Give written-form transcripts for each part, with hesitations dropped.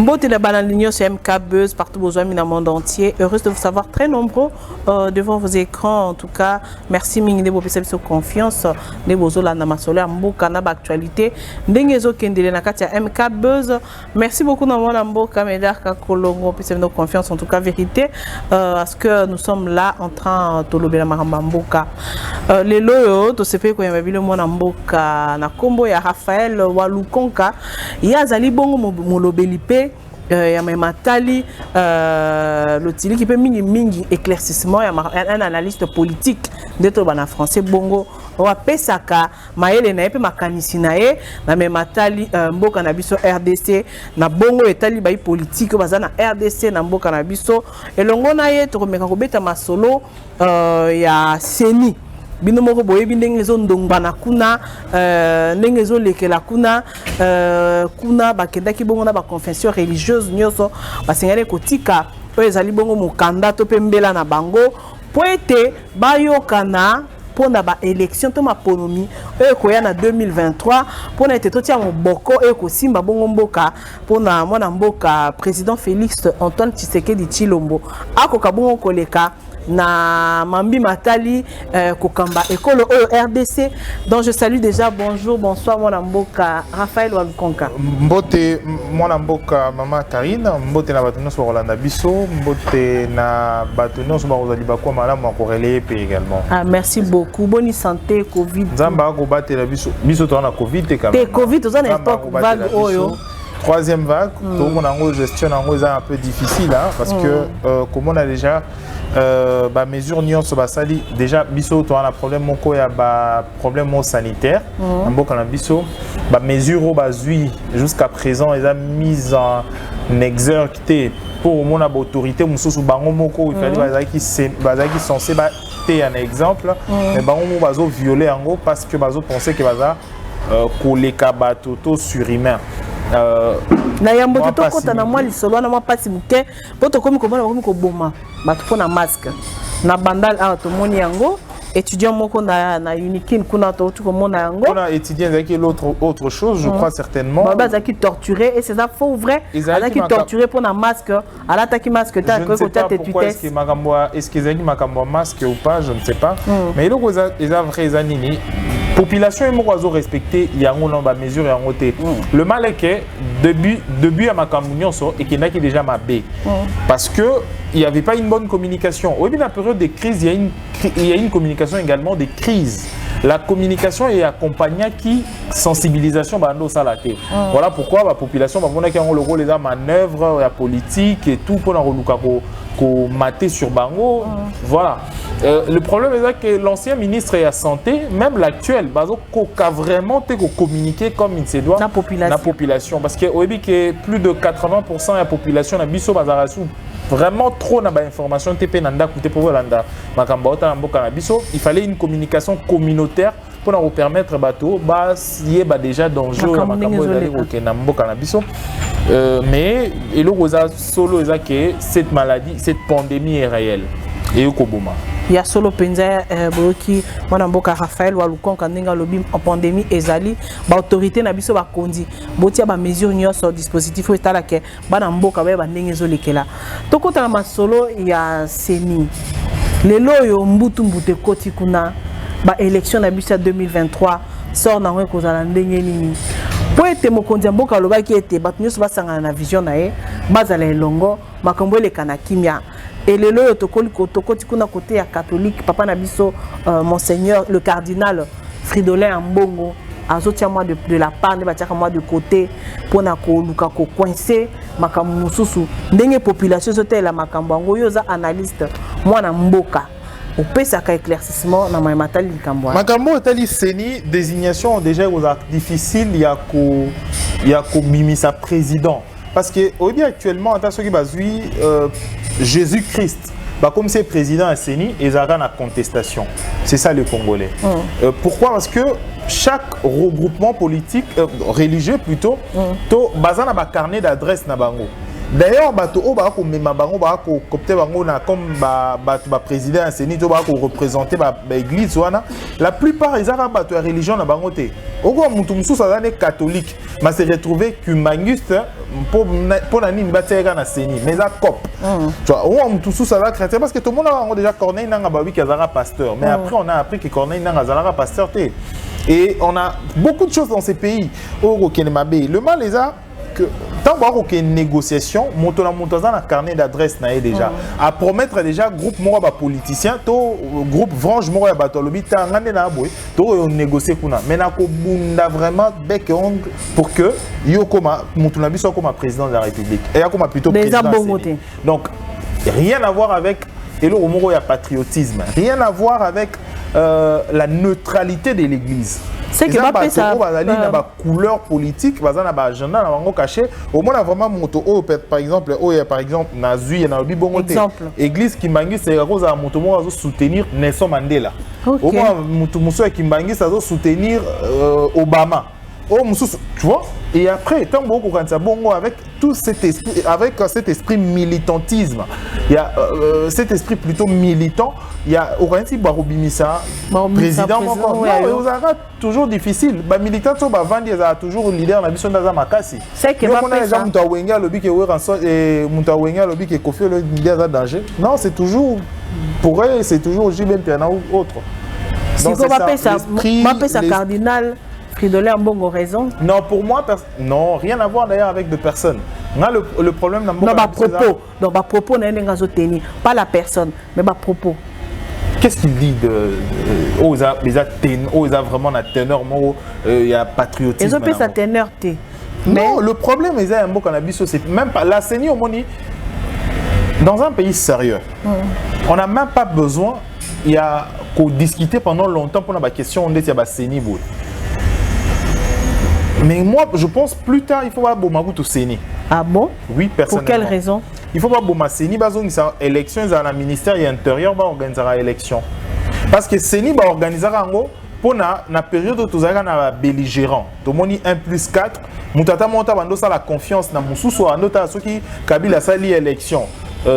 Mbote la banane sur MK Buzz partout besoin dans le monde entier. Heureuse de vous savoir très nombreux devant vos écrans. En tout cas, merci ming de vos sur confiance. De vos la namasole mboka na actualité. Ndengezo kendele na katia MK Buzz. Merci beaucoup na mona mboka medar ka kolongo puis nos confiance en tout cas vérité parce que nous sommes là en train de lobela maramba mboka. Les loyo to sepe ko yamba bilo mona mboka na kombo ya Raphaël Walukonka. Ya zali bongo mo lobelipe ya matali l'otili qui peut mingi éclaircissement ya un analyste politique de to bana français bongo wa pesaka maele na epe makanisi na ye na matali mboka na biso RDC na bongo etali bai politique bazana RDC na mboka na biso elongo na ye to komeka kobeta masolo ya seni bino moko boye ndenge zo ndongana kuna ndenge zo lekela kuna kuna bakendaki bongo na ba confession religieuse nyoso basengale kotika oyo ezali bongo mokanda to pembela na bango poete bayokana pona ba élection to maponomi oyo koya na 2023 pona ete totia moboko oyo kosimba bongo mboka pona mwana mboka président Félix Antoine Tshisekedi Tshilombo akoka bongo koleka na mambi matali kokamba ekolo oyo RDC donc je salue déjà bonjour bonsoir mwana mboka Raphaël Walukonka mbote mwana mboka mama Karine mbote na batuno so Rolanda biso mbote na batuno so bazali bakwa malamu akorele pe également merci beaucoup bonne santé covid nzamba ko batela biso to na covid te quand même covid to na époque vague oyo troisième vague tout le monde en gestion en un peu difficile hein, parce que comme on a déjà bah mesure nion so basali déjà biso to na problème moko ya ba problème sanitaire en boka na biso ba mesure au bazui jusqu'à présent ils a mis en exergue pour mon autorité mususu bango moko il fallait bazaki censé ba té un exemple mais bango mo bazo violer en parce que bazo penser que baza koleka batoto surhumain na yambo to kota na mwa lisolo na mwa pasi muke poto komi komona komi ko boma bato pona masque na bandal a to moni yango étudiant moko na unikin kuna to tu komona yango on a étudié avec autre chose je crois certainement baba qui torturé et c'est ça faux ou vrai ala qui torturé pour na masque ala ta ki masque ta ko ta te pourquoi est-ce qu'ils ont makambo masque ou pas je ne sais pas mais il y a vrai zanini population est morazo respecté il y a une mesure en côté le mal est que début à ma communion et qu'il n'a qui déjà ma B parce que il n'y avait pas une bonne communication au début de la période de crise il y a une communication également des crises la communication est accompagnée qui sensibilisation bando salaté voilà pourquoi la population va voir qu'il y a le rôle des manœuvres la politique et tout pour la relouka ko maté sur bango voilà le problème est que l'ancien ministre de la santé même l'actuel bazo ko vraiment te ko communiquer comme il se doit la population parce que au début que plus de 80% de la population na biso bazarasu vraiment trop na ba information TP nanda côté pour landa makamba ota mboka na biso il fallait une communication communautaire pour nous permettre bateau bah y ba déjà danger makambo d'aller au na mboka na biso mais et le rosa solo est que cette maladie cette pandémie est réelle et okoboma il y a solo penza boki mwana mboka Raphaël Walukonka ndinga lobi en pandémie ezali ba autorité na biso ba kondi botia ba mesure nyoso dispositif etala ke bana mboka ba ndenge zo lekela tokota na masolo ya seni lelo yo mbutu mbute koti kuna ba élection na biso 2023 sort na ngwe kozala ndenge nini po ete mokonzi mboka lobaki ete bato nyoso basangana na vision na ye bazala elongo makambo eleka kimia et le loyo tokoti kuna côté ya catholique papa na biso monseigneur le cardinal Fridolin Ambongo azotia moi de la part ne batiaka moi de côté pona ko luka ko coincer makambo mususu ndenge population zotela makambo ngo yoza analyste mwana mboka opesaka éclaircissement na matali likambo makambo tali seni désignation déjà aux difficile ya ko bimisa président parce que aujourd'hui actuellement attention qui bazui Jésus-Christ bah comme c'est président à Seni et Zara na contestation c'est ça le Congolais pourquoi parce que chaque regroupement politique religieux plutôt to bazana ba carnet d'adresse na bango D'ailleurs, bato o ba ko mema bango ba ko copter bango na comme ba président enseignant to ba ko représenter ba église wana. La plupart ils ont bato religion na bango te. Oko mutu mususu azane catholique, mais se retrouver qu'humaniste pour na nini bateka na seni, mais la cop. Tu vois, o mutu mususu azane chrétien parce que tout le monde a déjà Corneille nanga ba wi kazara pasteur, mais après on a appris que Corneille nanga zara pasteur te. Et on a beaucoup de choses dans ces pays. Oko kenemabe, le mal les a que tant qu'il y a une négociation, monter un carnet d'adresse déjà. À promettre déjà groupe mora politicien, to groupe frange mora batolobi, ta ngane na boy, to négocier kuna. Mais na ko bunda vraiment bec et ongle pour que yo koma mutunabi soit comme président de la République. Et ya comme plutôt président. Donc rien à voir avec et le moro ya patriotisme, rien à voir avec la neutralité de l'Église. C'est que pas ça la couleur politique, bazana ba agenda na bango caché. Au moins vraiment moto par exemple, Nazu y a na bongote. Église Kimbangi c'est à cause à moto mo soutenir Nelson Mandela. Au moins moto muso Kimbangi ça soutenir Obama. Oh, tu vois, et après, tant bon avec tout cet esprit, avec cet esprit militantisme, il y a cet esprit plutôt militant, il y a Oranti Barobimisa, président, toujours difficile. Bah, militant, il y a toujours leader dans la mission d'Azamakasi. C'est que on a déjà Moutawenga, le bic et Moutawenga, le bic et Kofi, le leader danger. Non, c'est toujours, pour eux, c'est toujours JBM Piana ou autre. Si on va ça cardinal. Fridolin a bon raison. Non, pour moi, non, rien à voir d'ailleurs avec de personnes. Le problème dans propos. Donc, propos n'est pas la personne, mais propos. Qu'est-ce qu'il dit de ils a vraiment la teneur, il y a patriotisme. Ils ont fait sa teneur. Non, le problème ils ont un mot cannabis, c'est même pas la CENI au moni. Dans un pays sérieux, on n'a même pas besoin, il y a qu'on discuter pendant longtemps pour la question on est à la CENI. Mais moi, je pense plus tard, il faut pas bomber tout Séni. Ah bon? Oui, personnellement. Pour quelle raison? Il faut pas bomber Séni, parce que les élections, dans le ministère intérieur, va organiser l'élection. Parce que Séni va organiser pour la période où tu as belligérant. Tu as 1+4. Moutata monta bando ça la confiance na mususu anota soki Kabila sali élection.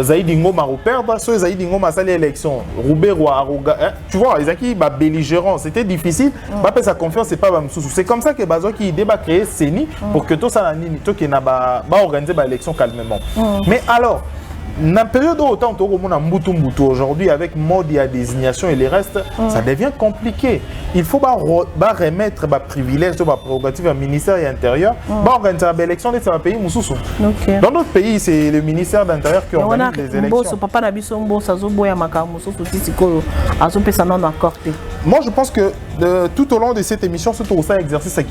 Zaïdi Ngoma reperdre, soit Zaïdi Ngoma sali élection. Rouberwa Aruga, tu vois, ils ont ba belligérant, c'était difficile. Ba sa confiance c'est pas ba mususu. C'est comme ça que bazo qui débat créer Séni pour que tout ça nini to qui na ba organiser ba élection calmement. Mais alors dans la période où autant de aujourd'hui avec mode et désignation et les restes, ça devient compliqué. Il faut remettre les privilèges, les prérogatives au ministère de l'Intérieur, organiser l'élection de ce pays. Dans d'autres pays, c'est le ministère de l'Intérieur qui organise les élections. Moi, je pense que tout au long de cette émission, surtout ça exercice qui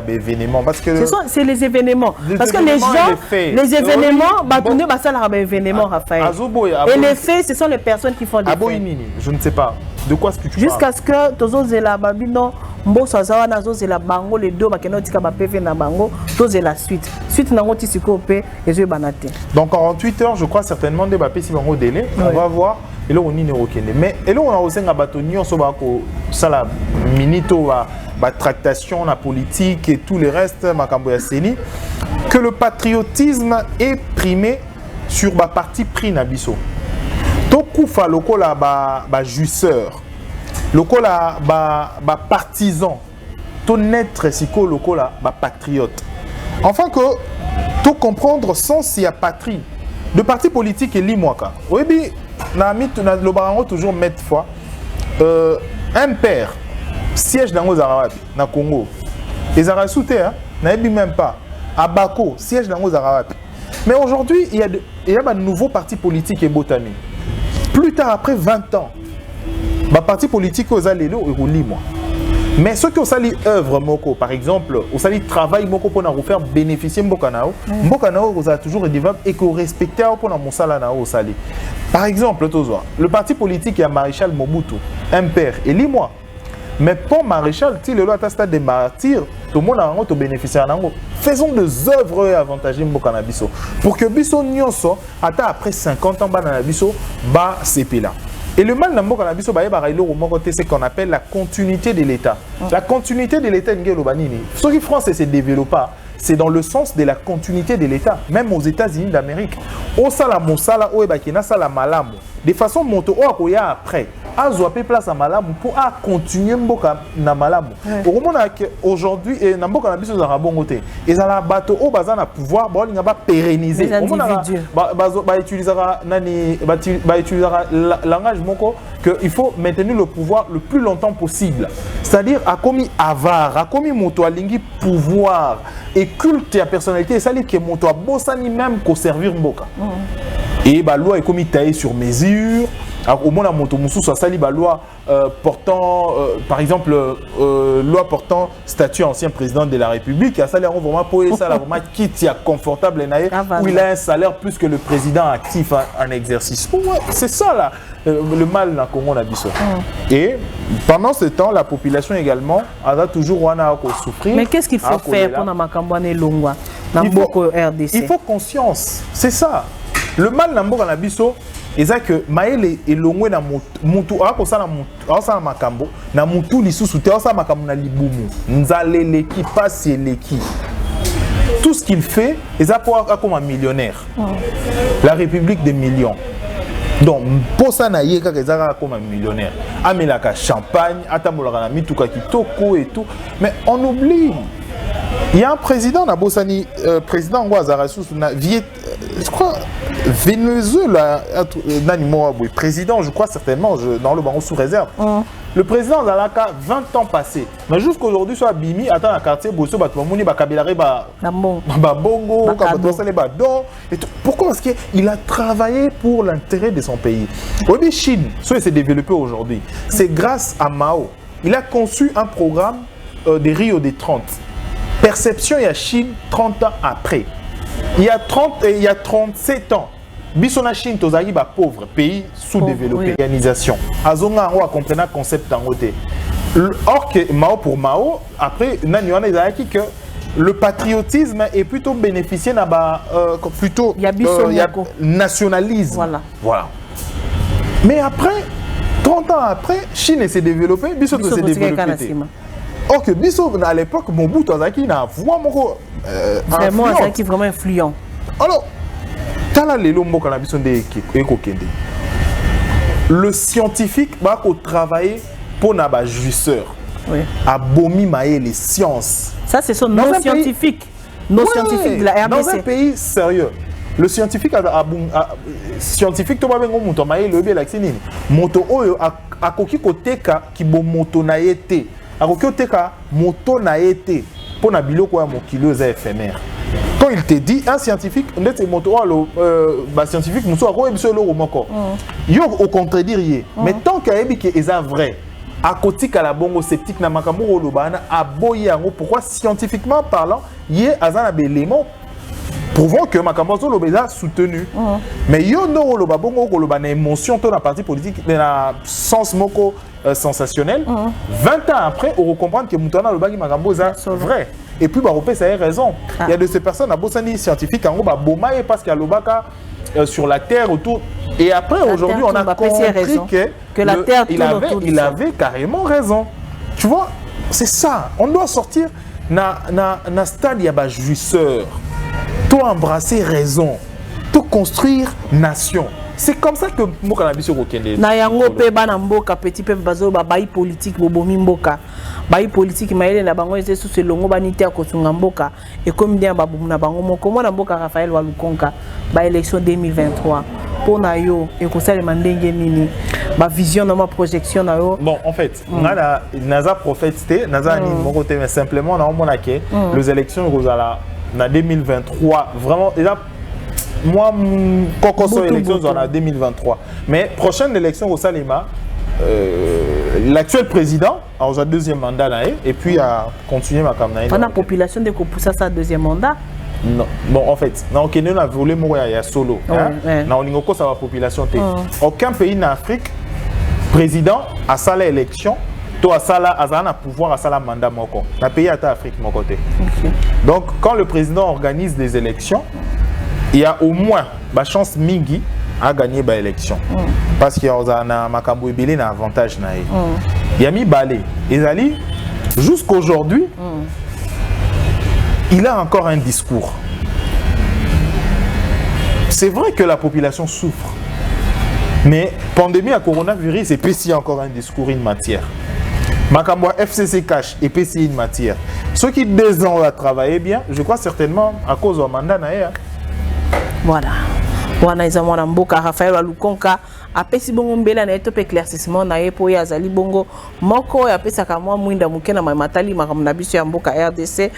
événements. Parce que c'est les événements. Parce que les gens, les événements, événements, Raphaël. Et les faits, ce sont les personnes qui font des faits. Je ne sais pas. De quoi est-ce que tu parles? Jusqu'à ce que Tozo Zela Babino, Mbosa Zawa Nazo Zela Bango, les deux, Bakeno Tika Bapeve na Bango, Tozo la suite. Suite Nangoti Sikope, et je Banate. Donc 48 heures, je crois certainement de Bapé si Bango délai. On va voir. Et là, on y est au Kenya. Mais et là, on a aussi un bâtonnier, ça la minito, la tractation, la politique et tout le reste, Makambo Yasseni, que le patriotisme est primé sur la partie pris Nabiso. Tokufa lokola ba jusseur, lokola ba partisan, ton être siko lokola ba patriote. Enfin que tout comprendre sans s'il y a patrie. De parti politique et limwaka. Oui, le barango toujours mettre foi. Un père siège dans les Arabes, na Congo. Les Arabes souté, n'aiment même pas. À Bako, siège dans les Arabes. Mais aujourd'hui, il y a un nouveau parti politique et botami. Plus tard, après 20 ans, le parti politique aux allélos et rouli moi. Mais ceux qui ont sali œuvre moko, par exemple, ont sali travail moko pour nous faire bénéficier mbokanao, mbokanao vous a toujours redevable et que respecter pour nous mosala nao sali. Par exemple, le parti politique est maréchal Mobutu, un père, et lis-moi. Mais pour maréchal, si le loi à stade des martyrs, tout le monde a un bénéficiaire. Faisons des œuvres avantageuses mbokanabiso pour que biso nyonso après 50 ans banabiso ba CP là. Et le mal dans Cannabis, c'est ce qu'on appelle la continuité de l'État. La continuité de l'État, ce qui France se développe, c'est dans le sens de la continuité de l'État. Même aux États-Unis d'Amérique. Au salamo sala o ebakina sala malamu. De façon moto o akoya après. Azoapé place à malamu pour continuer mboka na malamu. Au moment aujourd'hui et na mboka na biso za rabongote. Et ça la bateau au bazan na pouvoir bon il va pérenniser. Au moment ba utilisera nani ba utilisera langage moko que il faut maintenir le pouvoir le plus longtemps possible. C'est-à-dire a commis avare, a commis moto alingi pouvoir et culte à personnalité, ça dit que moto a bossani même qu'au servir mboka. Et la loi est commis taillée sur mesure. Au moins, la moto moussou soit sali la loi portant, par exemple, loi portant statut ancien président de la République. Il y a un salaire vraiment pour ça, vraiment quitte, confortable, où il a un salaire plus que le président actif en exercice. Ouais, c'est ça là, le mal dans le Congo nabiso. Et pendant ce temps, la population également a toujours souffrir. Mais qu'est-ce qu'il faut faire pour Namakambouane Longwa dans RDC? Il faut conscience, c'est ça. Le mal dans le nabiso. Et ça que maele elongwe na mutu akosala makambo na mutu lisusu te osala makambo na libumu nzale leki pasi leki tout ce qu'il fait est comme un millionnaire. La République des millions. Donc pour ça na yeka ezaka comme un millionnaire amelaka champagne atamolaka na mituka kitoko et tout, mais on oublie il y a un président na Bosani président Ngwazara sous na je crois Venezuela, président, je crois certainement, dans le banc sous réserve. Le président Zalaka, 20 ans passés. Mais jusqu'aujourd'hui, sur Bimi, attends, un quartier, Bosso, Batouamouni, Bakabilare, Bongo, pourquoi? Parce qu'il a travaillé pour l'intérêt de son pays. Oui, Chine, ça s'est développé aujourd'hui. C'est grâce à Mao. Il a conçu un programme des Rio des 30. Perception et à Chine 30 ans après. Il y a 37 ans, Bissona Chine, Tozagi, pauvre pays sous-développé, organisation. Azonga, on a compris le concept en côté. Or que Mao pour Mao, après, Nanyuan a dit que le patriotisme est plutôt bénéficié plutôt nationalisme. Voilà. Mais après, 30 ans après, Chine s'est développée, Bissona s'est développé. Or que Bissot, à l'époque, Mobutu Azaki n'a vraiment Azaki vraiment influent. Alors, le scientifique va travailler pour les jouisseurs. À Bomi Maé, les sciences. Ça, c'est son non scientifique. Non scientifique de la RDC. Dans un pays sérieux. Le scientifique scientifique to ba bengo moto maé le be laxini. Moto oyo akoki koteka ki bo moto na yete. Akoki teka moto na été pour na biloko ya mokilo za éphémère. Quand il te dit un scientifique ndete moto scientifique muso ako ebiso lo moko. Yo au contredire mais tant qu'ayebi que eza vrai akotika la bongo sceptique na makambo lobana aboyi yango pourquoi scientifiquement parlant yé azana belément prouvant que Makambozo Lobeza soutenu. Mais yo no loba bongo ko loba na émotion to na parti politique na sens moko sensationnel. 20 ans après on comprendre que Moutana Lobaki Makamboza vrai. Et puis Baropé ça a raison. Il y a de ces personnes à Bossani scientifiques en ba bomaye parce qu'il y a Lobaka sur la terre autour. Et après aujourd'hui on a compris que la terre il avait carrément raison. Tu vois, c'est ça. On doit sortir na stade ya ba jouisseur. Tout embrasser raison, tout construire nation. C'est comme ça que Mboka na biso kokende. Na yango pe bana mboka petit pe bazo ba bayi politique bobomi mboka. Bayi politique maele na bango ese sous longo banité akosunga mboka et comme bien babu na bango moko mona mboka Raphaël Walukonka ba élection 2023. Pour na yo et ko sale mandenge nini ba vision na ma projection na yo. Bon en fait, ngana naza prophète naza ni moko te mais simplement na mona ke les élections rozala en 2023, vraiment, déjà, moi, quand élection en 2023. Mais prochaine élection au Salima, l'actuel président a un deuxième mandat et puis a continué ma campagne. La population de pousser sa deuxième mandat. Non, bon en fait, dans Kenya on a volé mourir solo. Dans l'Ingoko ça va population. Aucun pays en Afrique président a sa élection. Toi, à pouvoir à ça mandat moko. La pays à ta Afrique mon côté. Donc, quand le président organise des élections, il y a au moins la chance mingi à gagner l'élection. Parce qu'il y a Makambo Ebele un avantage na. Il y a mis balé. Et ali jusqu'aujourd'hui, il a encore un discours. C'est vrai que la population souffre. Mais pandémie à coronavirus, et puis s'il y a encore un discours, une matière. Makambwa FCC cash, et puis s'il y a une matière. Ceux qui 2 ans ont travaillé bien, je crois certainement à cause du mandat. Voilà. Wana iza mwana mboka Raphaël Walukonka apesi bongo mbela na eto pe éclaircissement na ye po ya zali bongo moko ya pesa ka mwa mwinda muke na matali makambo na biso ya mboka RDC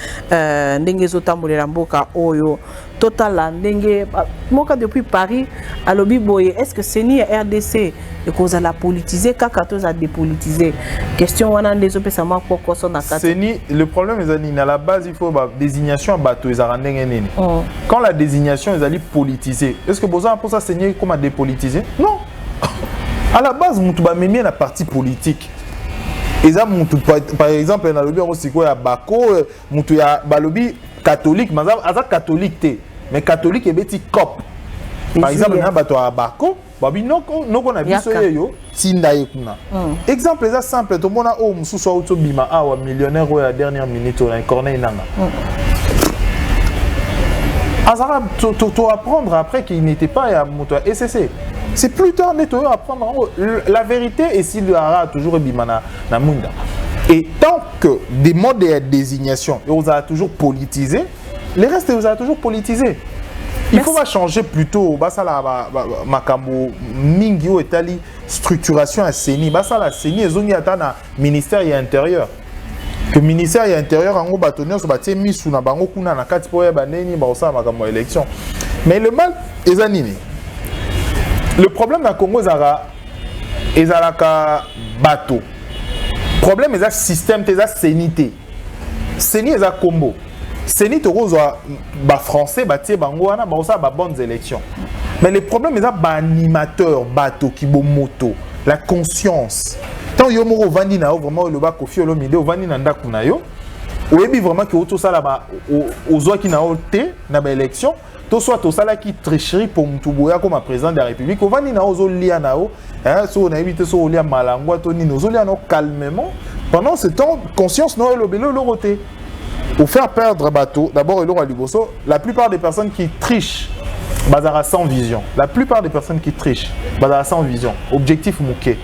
ndenge zotambolela mboka oyo total ndenge moka depuis Paris alobi boye est-ce que seni ya RDC et cause la politiser kaka to za dépolitiser question wana ndezo pesa mwa poko so na kati seni le problème est à la base il faut ba désignation bato ezara ndenge nini quand la désignation est allée politiser est-ce que besoin pour ça seni comme à dépolitiser non. À la base, mutu ba memi na parti politique. Eza mutu par exemple na lobi aussi quoi ya bako mutu ya balobi catholique, mais aza catholique té. Mais catholique et beti cop. Par exemple na bato ya bako, babi noko na biso yo tinda yekuna. Exemple eza simple to mona o mususu auto bima awa millionnaire o ya dernière minute na Corneille nanga. Azara to apprendre après qu'il n'était pas ya mutu SCC. C'est plus tard nettoyer à prendre la vérité et s'il y aura toujours bimana na munda. Et tant que des modes de désignation, on a toujours politisé, les restes on a toujours politisé. Il faut pas changer plutôt basa la makambo mingi o etali structuration à CENI, basa la CENI ezongi ata na ministère et intérieur. Que ministère et intérieur en gros bâtonnier so batie misu na bango kuna na kati po ya baneni ba osala makambo élection. Mais le mal ezanini. Le problème dans le Congo, c'est que bateau. Le problème, c'est le système, c'est la sénité. Séni, c'est le combo. Séni, c'est le français, c'est les bonnes élections. Mais le problème, c'est l'animateur, bateau, qui est moto, la conscience. Tant que vous avez vraiment le bac au fil, vous avez vraiment que tout ça là-bas, aux autres qui n'ont pas d'élection. Tout soit tout ça là qui tricherie pour Moutoubouya comme président de la République. On va dire aux liens nao, hein, si on a évité aux liens malangwa, toni nos liens calmement. Pendant ce temps, conscience non le bélo l'oroté. Pour faire perdre bateau, d'abord il aura du bosso. La plupart des personnes qui trichent, bazara sans vision. La plupart des personnes qui trichent, bazara sans vision. Objectif mouké.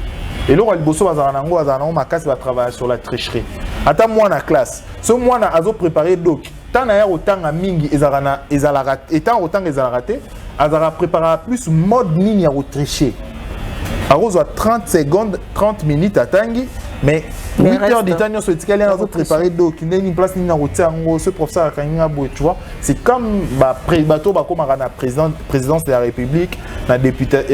Et là, il bosso bazara nango, bazara nango makas va travailler sur la tricherie. Attends moi na classe. Ce mois na azo préparé doc. Tant d'ailleurs autant à mingi étant autant qu'ils ont raté, Azara prépara plus mode ligne à tricher. À 30 secondes, 30 minutes à tangi, mais 8 heures d'Italien sur l'étiquette, ils ont préparé d'autres, qui une place ligne à routière, ce professeur a gagné à tu vois. C'est comme bateau comme la présidence de la République, la députée,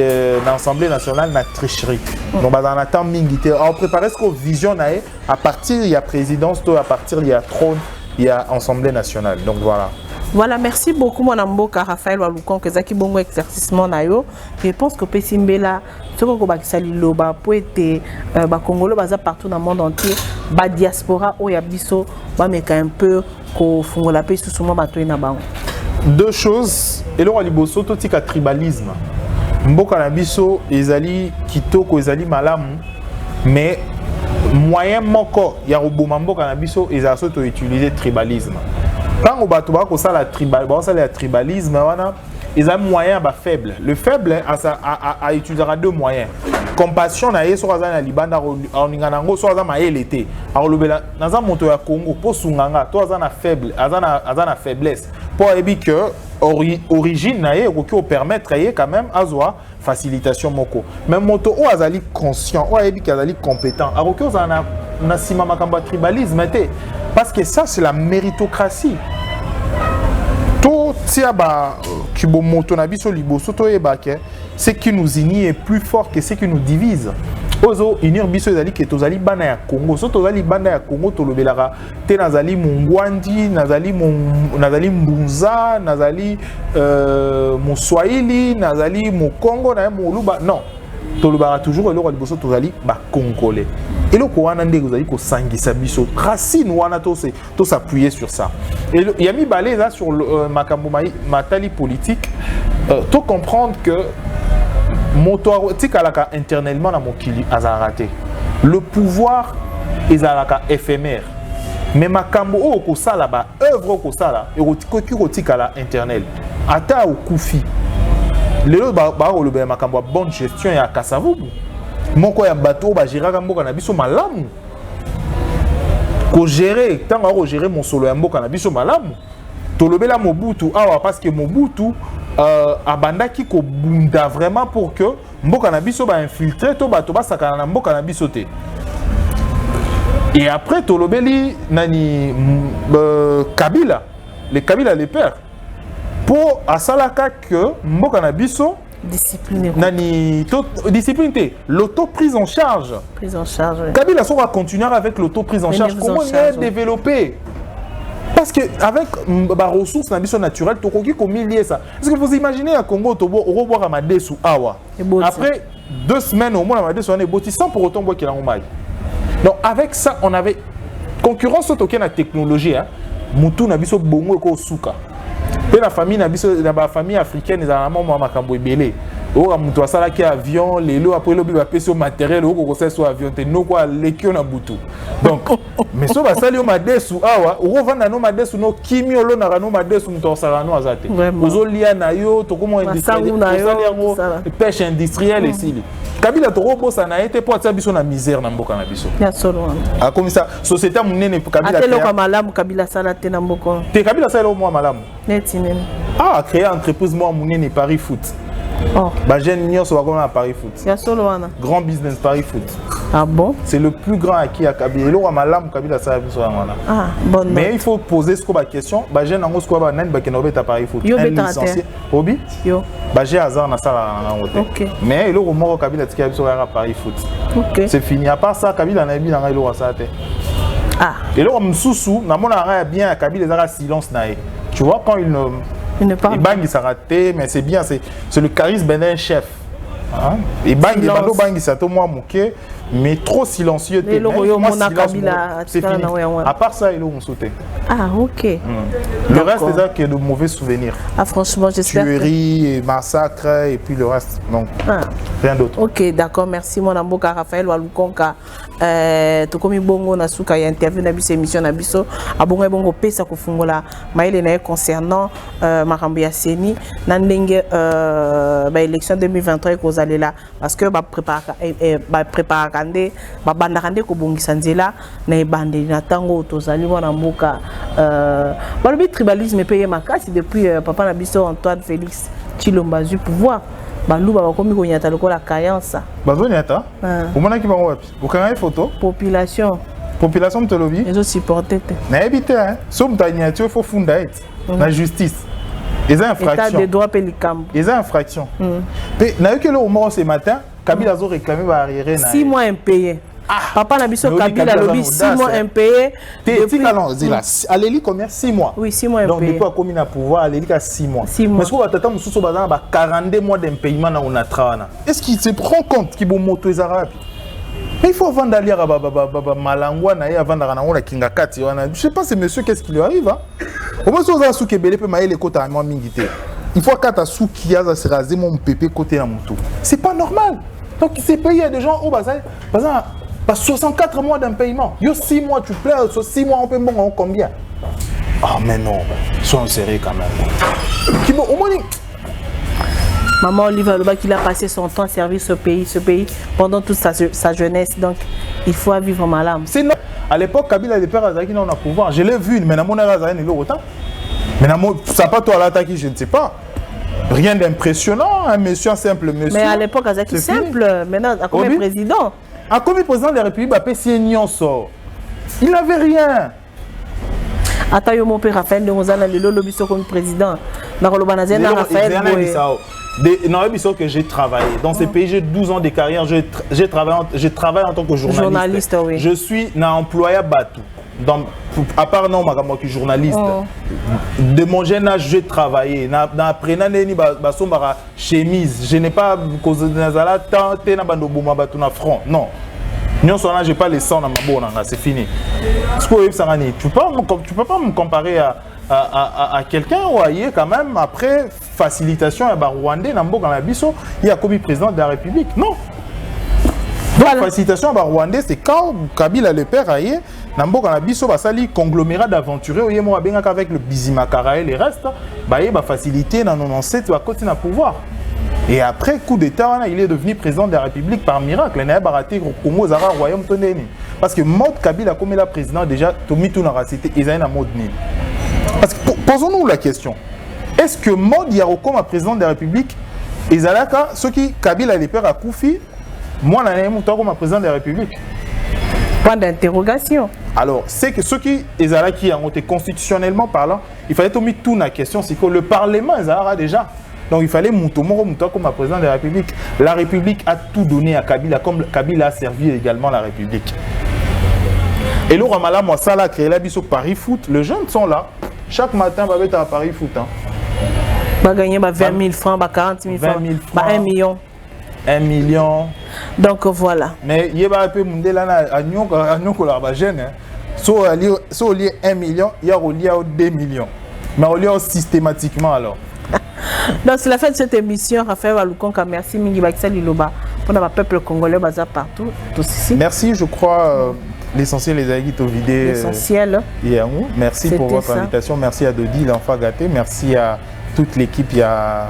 l'Assemblée nationale, la tricherie. Donc on attend mingi. On prépare ce qu'on visionne à partir il y a présidence, à partir il y a trône. Il y a Assemblée nationale. Donc voilà. Voilà, merci beaucoup mon amboka Raphaël Walukonka zaki bongo éclaircissement na yo. Je pense que Pesimbela ce qu'on va salilo ba poète ba congolais baza partout dans le monde entier, ba diaspora o ya biso ba meka un peu ko fungola pe sous moi bato na bango. Deux choses, et là liboso to tika tribalisme. Mboka na biso ezali kitoko ezali malamu mais moyen moko ya roboma mboka na biso ezaso to utiliser tribalisme. Quand on bato ba ko sala tribalisme wana ezali moyen ba faible. Le faible a utilisera deux moyens. Compassion na yeso azana libanda oninga ngo so azama elete. Arolobela naza moto ya Congo po sunganga to azana faible, azana faiblesse. Pour ebi que origine na ye ko permettre ye quand même azwa facilitation moko. Même moto o azali conscient, o ebi azali compétent. Aroko azana na sima makamba tribalisme té parce que ça c'est la méritocratie. To tiaba kibo moto na biso liboso to ebake, ce qui nous unit est plus fort que ce qui nous divise. Ozo unir biso ezali ke tozali bana ya Congo. So tozali bana ya Congo to lobelaka te nazali mungwandi, nazali mbunza, nazali Moswahili, nazali Mokongo na Moluba. Non. Tolobara toujours eloko liboso tozali ba congolais. Eloko wana ndeko zali ko sangisa biso. Racine wana to s'appuyer sur ça. Et il y a mis balé là sur le makambo matali politique. To comprendre que moto tikalaka internellement na mokili azarate. Le pouvoir ezalaka éphémère. mais makambo o ko sala ba œuvre ko sala et ko tikala internet ata au kufi lelo ba le be makambo bonne gestion ya kasavubu moko ya bateau ba gérer mboka na biso malamu ko gérer tanga ko gérer mon solo ya mboka na biso malamu tolobela Mobutu awa parce que Mobutu abandaki ko bunda vraiment pour que mboka na biso ba infiltrer to bato ba sakana na mboka na biso te. Et après tolobeli nani Kabila les pères pour asalaka que mboka na biso discipline nani discipline te l'auto prise en charge. Prise en charge. Oui. Kabila va continuer avec l'auto prise en charge. Comment on développer? Parce que avec bah, ressources naturelles, tu peux lier ça. Est-ce que vous imaginez à Congo, tu vas voir Amadesu Awa. Après 2 semaines au moins, Amadesu on est boti sans pour autant boire qu'il a un mal. Donc avec ça, on avait concurrence au token la technologie. Hein. Moutou na biso bongo ko suka. Pe la famille na biso la famille africaine ils ont maman makambo ebele. O moutou asala ki avion, lelo après lobi ba pesi au matériel o ko ko so avion te no ko lekio na butu. Donc mais so ba sali o Madesu awa, o vanda no Madesu no kimio lo na no Madesu moutou asala no azate. Ozo lia na yo to komo industriel, pêche industrielle ici. Kabila toko ça n'a été pour biso na misère na mboka na biso. Ya solo. Ah comme ça société munene Kabila. Atelo kwa malamu Kabila sala te na mboko. Te Kabila sala au moins malamu. Neti nene. Ah créer entreprise moi munene Paris Foot. Oh. Bah jeune nion so va à Paris Foot. Ya solo wana. Grand business Paris Foot. Ah bon? C'est le plus grand acquis à Kabila. Lo malamu Kabila sala biso wana. Ah bon. Mais il faut poser ce qu'on va question. Bah jeune nango ce qu'on va nan ba kenobeta Paris Foot. Yo licencié. Obi? Yo. Bah j'ai hasard na sala na ngote. OK. Mais le moro Kabila tika biso à Paris Foot. OK. C'est fini. À part ça Kabila na bi na lo ça te. Ah. Et là on msusu na mona bien à Kabila za silence na e. Tu vois quand il ne parle pas. Il s'est raté, mais c'est bien, c'est le charisme d'un chef. Hein? Et bang, ça tout moi mouké, mais trop silencieux. C'est fini. À part ça, il est sauté. Ah, ok. Le reste, c'est de mauvais souvenirs. Ah, franchement, j'espère. Tuerie, massacre, et puis le reste. Donc, rien d'autre. Ok, d'accord. Merci, mon amour, Raphaël Walukonka. Tokomi bongo na suka ya interview na biso émission na biso abongo bongo pesa ko fungola maile na concernant makambo ya seni na ndenge ba élection 2023 ko zalela parce que ba prépare kande ba banda kande ko bongisa nzela na ebande na tango tozali wana mboka ba le tribalisme payé makasi depuis papa na biso Antoine Félix Tshilombo du pouvoir baluba bakomi konyata lokola kayansa bazonyata omona ki bango wapi okanga photo population mtolobi ezo supporter te na ebite hein so mtanyati il faut funda et na justice les infractions état de droit pelikambo les infractions pe na yokelo au moment ce matin Kabila zo réclamer ba arrière na 6 mois impayés. Papa na biso Kabila lobi 6 mois impayés. Depuis Aléli combien 6 mois. Oui, 6 mois impayés. Donc depuis a commis na pouvoir Aléli ka 6 mois. Mais ce qu'on va tata mususu bazana ba 42 mois d'impayement na on a trawana. Est-ce qu'il se prend compte qu'il bo moto ezara? Mais il faut avant d'aller à Malangwa na avant d'aller na kinga kati wana. Je sais pas ce monsieur qu'est-ce qui lui arrive hein. Au moins so za souke belé pe maïle kota à moi mingité. Il faut kata souki ya se raser mon pépé côté na moto. C'est pas normal. Donc ces pays il y a des gens au bazar 64 mois d'impayement. Yo 6 mois tu pleures, sur 6 mois on peut bon combien? Ah mais non, sois sérieux quand même. Qui au moins Maman Olivier Loba qu'il a passé son temps à servir ce pays pendant toute sa jeunesse. Donc il faut vivre malade. C'est non. À l'époque Kabila les pères Azaki n'ont pas pouvoir. Je l'ai vu mais na mon Azaki n'est autant. Mais na ça pas toi l'attaque, je ne sais pas. Rien d'impressionnant, un monsieur, un simple monsieur. Mais à l'époque, Azaki simple, maintenant, à combien président? À combien président de la République, il n'avait rien. Attends, mon père Raphaël de Mozana, le lobiso comme président. Dans le Banazien, Raphaël. Non, que j'ai travaillé. Dans ces pays, j'ai 12 ans de carrière. J'ai travaillé en tant que journaliste. Oui. Je suis un employé Batou. À part non, je suis journaliste. De mon jeune âge, j'ai travaillé. Après, chemise. Je n'ai pas causé de nazala tant que na front. Non. Non, je n'ai pas les sangs dans ma bonne. C'est fini. Tu peux pas me comparer à quelqu'un ou ailleurs quand même. Après, facilitation à Rwandais, il y a comme président de la République. Non. Donc, facilitation à Rwandais, c'est quand Kabila le père ailleurs. Namboka na biso basali conglomérat d'aventuriers oye mo abengaka avec le Bizimakara et les restes baye ba facilité na 97 ba côté na pouvoir. Et après coup d'état il est devenu président de la République par miracle. Il n'a pas raté Congo Zara royaume tonné. Parce que mode Kabila comme il a président déjà Tomi Tounara c'était Isaïna mode ni. Parce que posons-nous la question. Est-ce que mode Yaroko comme président de la République Ezalaka ceux qui Kabila les pères à Koufi moi na nemu comme président de la République. Point d'interrogation. Alors, c'est que ceux qui ont été constitutionnellement parlant, il fallait tout mettre tout la question, c'est que le Parlement a déjà. Donc il fallait Moutomoro comme président de la République. La République a tout donné à Kabila, comme Kabila a servi également la République. Et le Ramala Moussala a créé la biso Paris Foot. Les jeunes sont là. Chaque matin, va être à Paris Foot. Va gagner 20 000 francs, 40 000 francs, 1 million. 1 million. Donc voilà. Mais il y a un peu de jeune. So il y a 1 million, il y a 2 millions. Mais on lit systématiquement alors. Donc c'est la fin de cette émission. Raphaël Walukonka, merci Mingi Bakisa Liloba. Pour le peuple congolais basé partout. Ici. Merci, je crois. L'essentiel les aguites au vidéo. L'essentiel. Merci pour votre invitation. Merci à Dodi, l'enfant gâté. Merci à toute l'équipe, il y a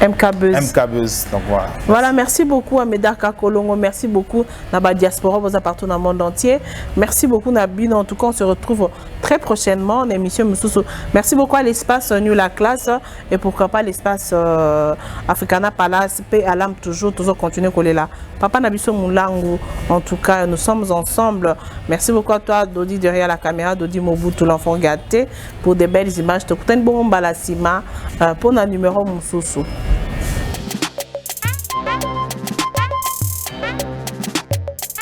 MK Buzz. Donc voilà. Voilà, merci beaucoup à Medaka Kolongo, merci beaucoup à la diaspora, vous partout dans le monde entier. Merci beaucoup Nabine. En tout cas, on se retrouve très prochainement en émission Moussoussou. Merci beaucoup à l'espace New La Classe et pourquoi pas l'espace Africana Palace, Paix Alam toujours continuer à coller là. Papa Nabiso Moulangu, en tout cas, nous sommes ensemble. Merci beaucoup à toi, Dodi derrière la caméra, Dodi Mobutu, l'enfant gâté, pour des belles images. Tu as un bon balassima pour un numéro Moussoussou.